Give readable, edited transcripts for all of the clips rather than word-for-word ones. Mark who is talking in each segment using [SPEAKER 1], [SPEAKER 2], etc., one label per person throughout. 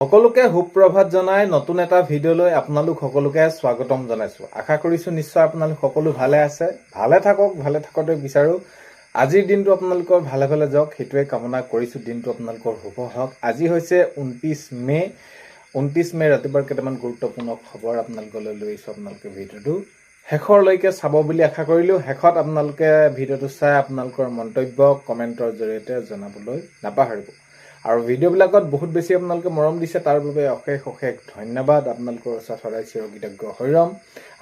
[SPEAKER 1] সকলোকে সুপ্ৰভাত জনাই নতুন এটা ভিডিঅ'লৈ আপোনালোক সকলোকে স্বাগতম জনাইছো। আশা কৰিছো নিশ্চয় আপোনালোক সকলো ভালে আছে, ভালে থাকতে বিচাৰো। আজিৰ দিনটো আপোনালোকৰ ভালে যাওক সেইটোৱে কামনা কৰিছো। দিনটো আপোনালোকৰ শুভ হওক। আজি হৈছে 29 মে। 29 মে ৰাতিপুৱাৰ কেইটামান গুৰুত্বপূৰ্ণ খবৰ আপোনালোকলৈ লৈ আহিছো। আপোনালোকে ভিডিঅ'টো শেষৰলৈকে চাব বুলি আশা কৰিলো। শেষত আপোনালোকে ভিডিঅ'টো চাই আপোনালোকৰ মন্তব্য কমেণ্টৰ জৰিয়তে জনাবলৈ নাপাহৰিব। আৰু ভিডিঅ'বিলাকত বহুত বেছি আপোনালোকে মৰম দিছে, তাৰ বাবে অশেষ ধন্যবাদ। আপোনালোকৰ ওচৰত সদায় চিৰকৃতজ্ঞ হৈ ৰম।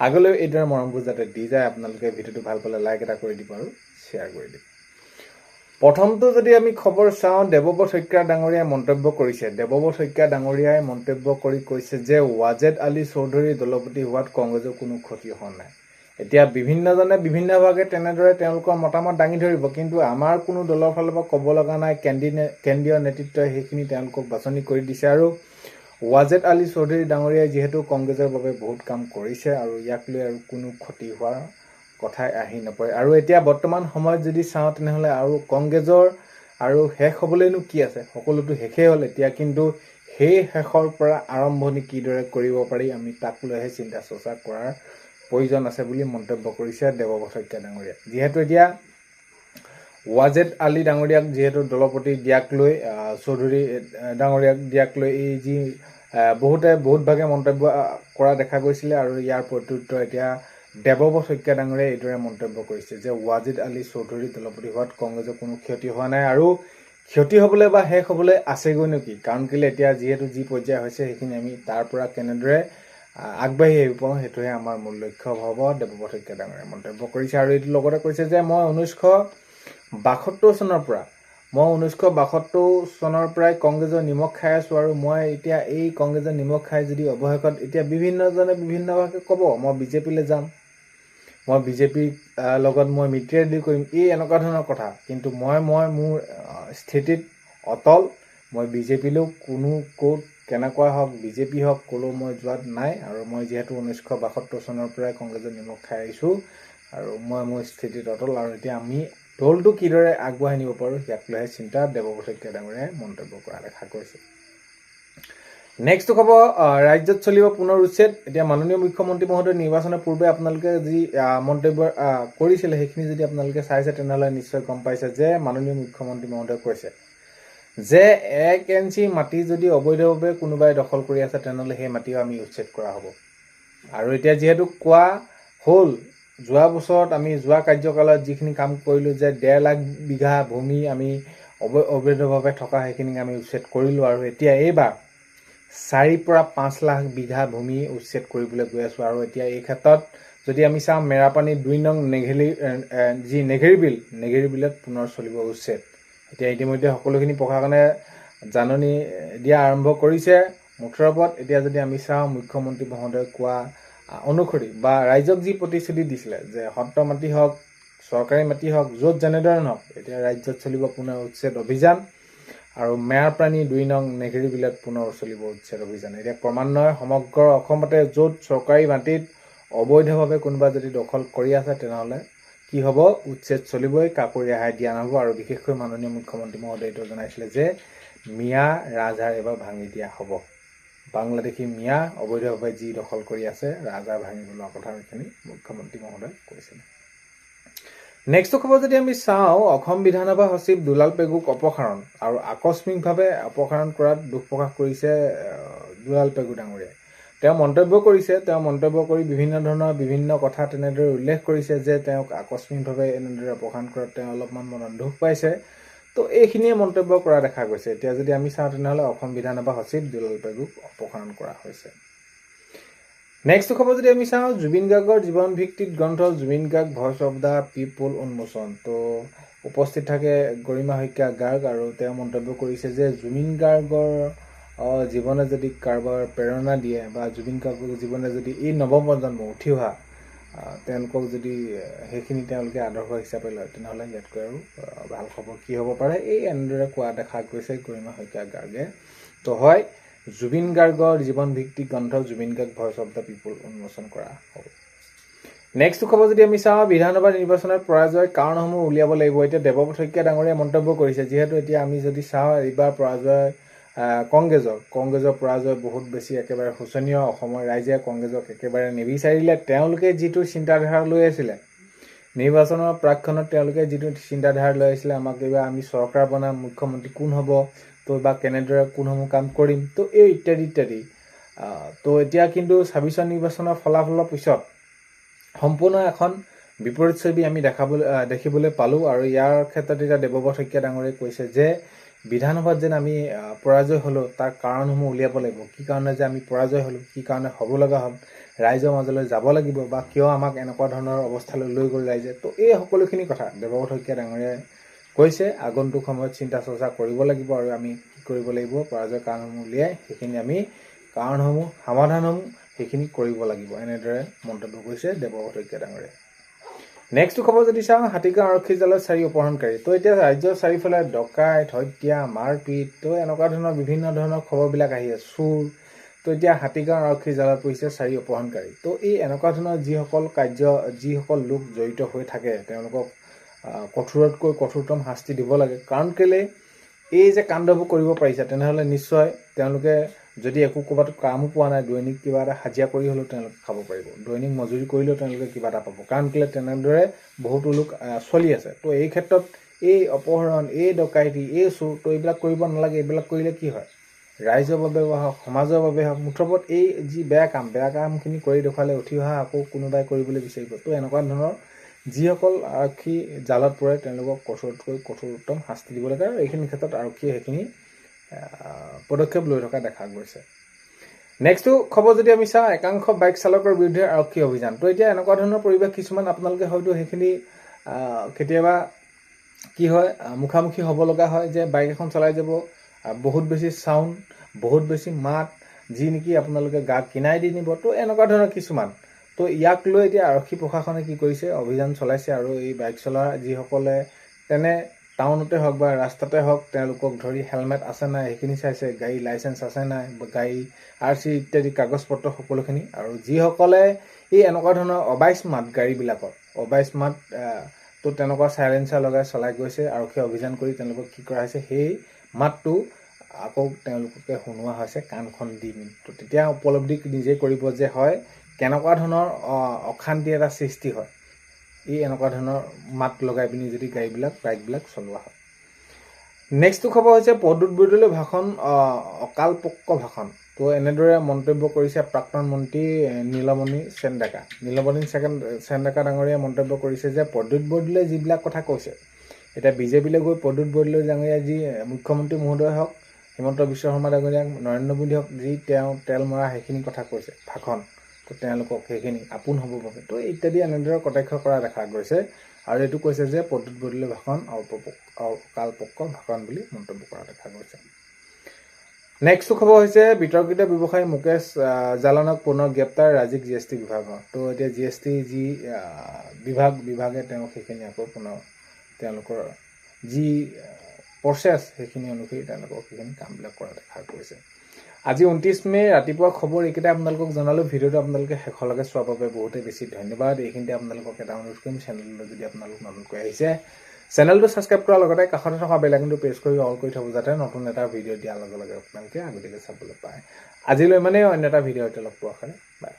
[SPEAKER 1] আগলৈ এইদৰে মৰমবোৰ যাতে দি যায়। আপোনালোকে ভিডিঅ'টো ভাল পালে লাইক এটা কৰি দিব আৰু শ্বেয়াৰ কৰি দিব। প্ৰথমটো যদি আমি খবৰ চাওঁ, দেৱব্ৰত শইকীয়া ডাঙৰীয়াই মন্তব্য কৰিছে। দেৱব্ৰত শইকীয়া ডাঙৰীয়াই মন্তব্য কৰি কৈছে যে ৱাজেদ আলী চৌধুৰী দলপতি হোৱাত কংগ্ৰেছৰ কোনো ক্ষতি হোৱা নাই। এতিয়া বিভিন্নজনে বিভিন্নভাৱে তেনেদৰে তেওঁলোকৰ মতামত দাঙি ধৰিব, কিন্তু আমাৰ কোনো দলৰ ফালৰ পৰা ক'ব লগা নাই। কেন্দ্ৰীয় নেতৃত্বই সেইখিনি তেওঁলোকক বাছনি কৰি দিছে। আৰু ৱাজেদ আলী চৌধুৰী ডাঙৰীয়াই যিহেতু কংগ্ৰেছৰ বাবে বহুত কাম কৰিছে আৰু ইয়াক লৈ আৰু কোনো ক্ষতি হোৱাৰ কথাই আহি নপৰে। আৰু এতিয়া বৰ্তমান সময়ত যদি চাওঁ তেনেহ'লে আৰু কংগ্ৰেছৰ আৰু শেষ হ'বলৈনো কি আছে, সকলোতো শেষেই হ'ল। এতিয়া কিন্তু সেই শেষৰ পৰা আৰম্ভণি কিদৰে কৰিব পাৰি আমি তাক লৈহে চিন্তা চৰ্চা কৰাৰ প্ৰয়োজন আছে বুলি মন্তব্য কৰিছে দেৱব্ৰত শইকীয়া ডাঙৰীয়াই। যিহেতু এতিয়া ৱাজেদ আলী ডাঙৰীয়াক যিহেতু দলপতি দিয়াক লৈ, চৌধুৰী ডাঙৰীয়াক দিয়াক লৈ এই যি বহুত ভাগে মন্তব্য কৰা দেখা গৈছিলে। আৰু ইয়াৰ প্ৰত্যুত্তৰ এতিয়া দেৱব্ৰত শইকীয়া ডাঙৰীয়াই এইদৰে মন্তব্য কৰিছে যে ৱাজেদ আলী চৌধুৰী দলপতি হোৱাত কংগ্ৰেছৰ কোনো ক্ষতি হোৱা নাই, আৰু ক্ষতি হ'বলৈ বা শেষ হ'বলৈ আছেগৈ নেকি। কাৰণ কেলৈ এতিয়া যিহেতু যি পৰ্যায় হৈছে সেইখিনি আমি তাৰ পৰা কেনেদৰে আগবাঢ়ি আহিব পাৰোঁ সেইটোহে আমাৰ মূল লক্ষ্য হ'ব, দেৱব্ৰত শইকীয়া ডাঙৰীয়াই মন্তব্য কৰিছে। আৰু এইটো লগতে কৈছে যে মই 1972 চনৰ পৰাই কংগ্ৰেছৰ নিমখ খাই আছোঁ, আৰু মই এতিয়া এই কংগ্ৰেছৰ নিমখ খাই যদি অৱশেষত এতিয়া বিভিন্নজনে বিভিন্নভাৱে ক'ব মই বিজেপিলৈ যাম, মই বিজেপিৰ লগত মই মিত্ৰদি কৰিম, এই এনেকুৱা ধৰণৰ কথা। কিন্তু মই মোৰ স্থিতিত অটল। মই বিজেপিলৈও কোনো ক'ত কেনেকুৱা হওক, বিজেপি হওক, ক'লেও মই যোৱাত নাই। আৰু মই যিহেতু 1972 চনৰ পৰাই কংগ্ৰেছৰ নিমখ খাই আহিছোঁ আৰু মই মোৰ স্থিতিত অটল। আৰু এতিয়া আমি দলটো কিদৰে আগবঢ়াই নিব পাৰোঁ ইয়াক লৈহে চিন্তা, দেৱব্ৰত শইকীয়া ডাঙৰীয়াই মন্তব্য কৰা দেখা গৈছে। নেক্সট খবৰ, ৰাজ্যত চলিব পুনৰ উচ্ছেদ। এতিয়া মাননীয় মুখ্যমন্ত্ৰী মহোদয় নিৰ্বাচনৰ পূৰ্বে আপোনালোকে যি মন্তব্য কৰিছিলে সেইখিনি যদি আপোনালোকে চাইছে তেনেহ'লে নিশ্চয় গম পাইছে যে মাননীয় মুখ্যমন্ত্ৰী মহোদয়ে কৈছে যে 1 ইঞ্চি মাটি যদি অবৈধভাৱে কোনোবাই দখল কৰি আছে তেনেহ'লে সেই মাটিও আমি উচ্ছেদ কৰা হ'ব। আৰু এতিয়া যিহেতু কোৱা হ'ল, যোৱা বছৰত আমি যোৱা কাৰ্যকালত যিখিনি কাম কৰিলোঁ যে 1.5 লাখ বিঘা ভূমি আমি অবৈধভাৱে থকা সেইখিনিক আমি উচ্ছেদ কৰিলোঁ। আৰু এতিয়া এইবাৰ 4 পৰা 5 লাখ বিঘা ভূমি উচ্ছেদ কৰিবলৈ গৈ আছোঁ। আৰু এতিয়া এই ক্ষেত্ৰত যদি আমি চাওঁ, মেৰাপানী 2 নং নেঘেৰী বিলত পুনৰ চলিব উচ্ছেদ। এতিয়া ইতিমধ্যে সকলোখিনি প্ৰশাসনে জাননী দিয়া আৰম্ভ কৰিছে মুঠৰ ওপৰত। এতিয়া যদি আমি চাওঁ, মুখ্যমন্ত্ৰী মহোদয়ে কোৱা অনুসৰি বা ৰাইজক যি প্ৰতিশ্ৰুতি দিছিলে যে সত্ৰ মাটি হওক, চৰকাৰী মাটি হওক, য'ত যেনেদৰে নহওক, এতিয়া ৰাজ্যত চলিব পুনৰ উচ্ছেদ অভিযান। আৰু মেৰাপানী 2 নং নেঘেৰী বিলত পুনৰ চলিব উচ্ছেদ অভিযান। এতিয়া ক্ৰমান্বয়ে সমগ্ৰ অসমতে য'ত চৰকাৰী মাটিত অবৈধভাৱে কোনোবা যদি দখল কৰি আছে তেনেহ'লে কি হ'ব, উচ্ছেদ চলিবই, কাকো ৰেহাই দিয়া নহ'ব। আৰু বিশেষকৈ মাননীয় মুখ্যমন্ত্ৰী মহোদয়ে এইটো জনাইছিলে যে মিয়া ৰাজহাৰ এইবাৰ ভাঙি দিয়া হ'ব। বাংলাদেশী মিয়া অবৈধভাৱে যি দখল কৰি আছে ৰাজহাৰ ভাঙি পেলোৱা কথা এইখিনি মুখ্যমন্ত্ৰী মহোদয়ে কৈছিলে। নেক্সট খবৰ যদি আমি চাওঁ, অসম বিধানসভা সচিব দুলাল পেগুক অপসাৰণ আৰু আকস্মিকভাৱে অপসাৰণ কৰাত দুখ প্ৰকাশ কৰিছে দুলাল পেগু ডাঙৰীয়াই। তেওঁ মন্তব্য কৰি বিভিন্ন কথা তেনেদৰে উল্লেখ কৰিছে যে তেওঁক আকস্মিকভাৱে এনেদৰে অপসাৰণ কৰাত তেওঁ অলপমান মনত দুখ পাইছে। তো এইখিনিয়ে মন্তব্য কৰা দেখা গৈছে। এতিয়া যদি আমি চাওঁ তেনেহ'লে অসম বিধানসভা সচিব দুলাল পেগুক অপসাৰণ কৰা হৈছে। নেক্সট খবৰ যদি আমি চাওঁ, জুবিন গাৰ্গৰ জীৱন ভিত্তিক গ্ৰন্থ Zubeen Garg voice of the people উন্মোচন। তো উপস্থিত থাকে গৰিমা শইকীয়া গাৰ্গ, আৰু তেওঁ মন্তব্য কৰিছে যে জুবিন গাৰ্গৰ জীৱনে যদি কাৰোবাৰ প্ৰেৰণা দিয়ে বা জুবিন গাৰ্গৰ জীৱনে যদি এই নৱপ্ৰজন্ম উঠি অহা তেওঁলোকক যদি সেইখিনি তেওঁলোকে আদৰ্শ হিচাপে লয় তেনেহ'লে ইয়াতকৈ আৰু ভাল খবৰ কি হ'ব পাৰে, এই এনেদৰে কোৱা দেখা গৈছে গৰিমা শইকীয়া গাৰ্গে। তো হয়, জুবিন গাৰ্গৰ জীৱন ভিত্তিক গ্ৰন্থ Zubeen Garg voice of the people উন্মোচন কৰা হ'ব। নেক্সট খবৰ যদি আমি চাওঁ, বিধানসভা নিৰ্বাচনত পৰাজয়ৰ কাৰণসমূহ উলিয়াব লাগিব। এতিয়া দেৱব্ৰত শইকীয়া ডাঙৰীয়াই মন্তব্য কৰিছে, যিহেতু এতিয়া আমি যদি চাওঁ এইবাৰ পৰাজয় কংগ্ৰেছৰ পৰাজয় বহুত বেছি একেবাৰে শোচনীয়। অসমৰ ৰাইজে কংগ্ৰেছক একেবাৰে নিবিচাৰিলে। তেওঁলোকে যিটো চিন্তাধাৰা লৈ আছিলে নিৰ্বাচনৰ প্ৰাকক্ষণত, তেওঁলোকে যিটো চিন্তাধাৰা লৈ আহিছিলে, আমাক এইবাৰ আমি চৰকাৰ বনাম, মুখ্যমন্ত্ৰী কোন হ'ব, তো বা কেনেদৰে কোনসমূহ কাম কৰিম, তো এই ইত্যাদি ইত্যাদি। তো এতিয়া কিন্তু ২৬ নিৰ্বাচনৰ ফলাফলৰ পিছত সম্পূৰ্ণ এখন বিপৰীত ছবি আমি দেখিবলৈ পালোঁ। আৰু ইয়াৰ ক্ষেত্ৰত এতিয়া দেৱব্ৰত শইকীয়া ডাঙৰীয়াই কৈছে যে বিধানসভাত যেন আমি পৰাজয় হ'লোঁ, তাৰ কাৰণসমূহ উলিয়াব লাগিব। কি কাৰণে যে আমি পৰাজয় হ'লোঁ, কি কাৰণে হ'ব লগা হ'ল, ৰাইজৰ মাজলৈ যাব লাগিব, বা কিয় আমাক এনেকুৱা ধৰণৰ অৱস্থালৈ লৈ গ'ল ৰাইজে। তো এই সকলোখিনি কথা দেৱব্ৰত শইকীয়া ডাঙৰীয়াই কৈছে। আগন্তুক সময়ত চিন্তা চৰ্চা কৰিব লাগিব আৰু আমি কি কৰিব লাগিব, পৰাজয়ৰ কাৰণসমূহ উলিয়াই সেইখিনি আমি কাৰণসমূহ সমাধানসমূহ সেইখিনি কৰিব লাগিব, এনেদৰে মন্তব্য কৰিছে দেৱব্ৰত শইকীয়া ডাঙৰীয়াই। নেক্সট খবৰ যদি চাওঁ, হাতীগাঁও আৰক্ষী জালত 4 অপহৰণকাৰী। তো এতিয়া ৰাজ্যৰ চাৰিওফালে ডকাইত, হত্যা, মাৰপিট, তো এনেকুৱা ধৰণৰ বিভিন্ন ধৰণৰ খবৰবিলাক আহি আছে, চুৰ। তো এতিয়া হাতীগাঁও আৰক্ষী জালত পৰিছে 4 অপহৰণকাৰী। তো এই এনেকুৱা ধৰণৰ যিসকল লোক জড়িত হৈ থাকে তেওঁলোকক কঠোৰতকৈ কঠোৰতম শাস্তি দিব লাগে। কাৰণ কেলৈ এই যে কাণ্ডবোৰ কৰিব পাৰিছে, তেনেহ'লে নিশ্চয় তেওঁলোকে যদি একো ক'ৰবাত কামো পোৱা নাই, দৈনিক কিবা এটা হাজিৰা কৰি হ'লেও তেওঁলোকে খাব পাৰিব, দৈনিক মজুৰি কৰিলেও তেওঁলোকে কিবা এটা পাব। কাৰণ কেলৈ তেনেদৰে বহুতো লোক চলি আছে। তো এই ক্ষেত্ৰত এই অপহৰণ, এই ডকাইতি, এই চুৰ, তো এইবিলাক কৰিব নালাগে। এইবিলাক কৰিলে কি হয়, ৰাইজৰ বাবে হওক, সমাজৰ বাবে হওক, মুঠপত এই যি বেয়া কামখিনি কৰি দেখুৱালে উঠি অহা আকৌ কোনোবাই কৰিবলৈ বিচাৰিব। তো এনেকুৱা ধৰণৰ যিসকল আৰক্ষী জালত পৰে তেওঁলোকক কঠোৰতকৈ কঠোৰতম শাস্তি দিব লাগে। আৰু এইখিনি ক্ষেত্ৰত আৰক্ষীয়ে সেইখিনি পদক্ষেপ লৈ থকা দেখা গৈছে। নেক্সটটো খবৰ যদি আমি চাওঁ, একাংশ বাইক চালকৰ বিৰুদ্ধে আৰক্ষী অভিযান। তো এতিয়া এনেকুৱা ধৰণৰ পৰিৱেশ কিছুমান আপোনালোকে হয়তো সেইখিনি কেতিয়াবা কি হয়, মুখামুখি হ'ব লগা হয় যে বাইক এখন চলাই যাব, বহুত বেছি চাউণ্ড, বহুত বেছি মাত, যি নেকি আপোনালোকে গা কিনাই দি নিব। তো এনেকুৱা ধৰণৰ কিছুমান। তো ইয়াক লৈ এতিয়া আৰক্ষী প্ৰশাসনে কি কৰিছে, অভিযান চলাইছে। আৰু এই বাইক চলোৱা যিসকলে তেনে টাউনতে হওক বা ৰাস্তাতে হওক, তেওঁলোকক ধৰি হেলমেট আছে নাই সেইখিনি চাইছে, গাড়ী লাইচেঞ্চ আছে নাই, গাড়ী RC ইত্যাদি কাগজ পত্ৰ সকলোখিনি। আৰু যিসকলে এই এনেকুৱা ধৰণৰ অবাইচ মাত গাড়ীবিলাকত, অবাইচ মাত, তো তেনেকুৱা চাইলেঞ্চাৰ লগাই চলাই গৈছে। আৰক্ষীয়ে অভিযান কৰি তেওঁলোকক কি কৰা হৈছে, সেই মাতটো আকৌ তেওঁলোকে শুনোৱা হৈছে কাণখন দি পিনি। তো তেতিয়া উপলব্ধি নিজে কৰিব যে হয় কেনেকুৱা ধৰণৰ অশান্তি এটা সৃষ্টি হয় এই এনেকুৱা ধৰণৰ মাত লগাই পিনি যদি বাইকবিলাক চলোৱা হয়। নেক্সটটো খবৰ হৈছে প্ৰদ্যুৎ বৰদলৈৰ ভাষণ অকালপক্ষ ভাষণ। তো এনেদৰে মন্তব্য কৰিছে প্ৰাক্তন মন্ত্ৰী নীলমণি সেন ডেকা। নীলমণি সেন ডেকা ডাঙৰীয়াই মন্তব্য কৰিছে যে প্ৰদ্যুৎ বৰদলৈয়ে যিবিলাক কথা কৈছে, এতিয়া বিজেপিলৈ গৈ প্ৰদ্যুৎ বৰদলৈ ডাঙৰীয়াই যি মুখ্যমন্ত্ৰী মহোদয় হওক, হিমন্ত বিশ্ব শৰ্মা ডাঙৰীয়াক, নৰেন্দ্ৰ মোদী হওক, যি তেওঁ তেল মৰা সেইখিনি কথা কৈছে ভাষণ, তো তেওঁলোকক সেইখিনি আপোন হ'ব বাবে, তো ইত্যাদি এনেদৰে কটাক্ষ কৰা দেখা গৈছে। আৰু এইটো কৈছে যে প্ৰদ্যুৎ বৰদলৈৰ ভাষণ অকালপক্ষ ভাষণ বুলি মন্তব্য কৰা দেখা গৈছে। নেক্সট খবৰ হৈছে বিতৰ্কিত ব্যৱসায়ী মুকেশ জালানক পুনৰ গ্ৰেপ্তাৰ ৰাজ্যিক GST বিভাগৰ। তো এতিয়া GST যি বিভাগে তেওঁ সেইখিনি আকৌ পুনৰ তেওঁলোকৰ যি প্ৰচেছ সেইখিনি অনুসৰি তেওঁলোকক সেইখিনি কামবিলাক কৰা দেখা গৈছে। আজি 29 মে ৰাতিপুৱা খবৰ এইকেইটা আপোনালোকক জনালোঁ। ভিডিঅ'টো আপোনালোকে শেষলৈকে চোৱাৰ বাবে বহুতেই বেছি ধন্যবাদ। এইখিনিতে আপোনালোকক এটা অনুৰোধ কৰিম, চেনেললৈ যদি আপোনালোক নতুনকৈ আহিছে, চেনেলটো ছাবস্ক্ৰাইব কৰাৰ লগতে কাষতে থকা বেল আইকনটো প্ৰেছ কৰি অল কৰি থ'ব, যাতে নতুন এটা ভিডিঅ' দিয়াৰ লগে লগে আপোনালোকে আগতীয়াকৈ চাবলৈ পায়। আজিলৈ ইমানেই, অন্য এটা ভিডিঅ'তে লগ পোৱা হয়। বাই।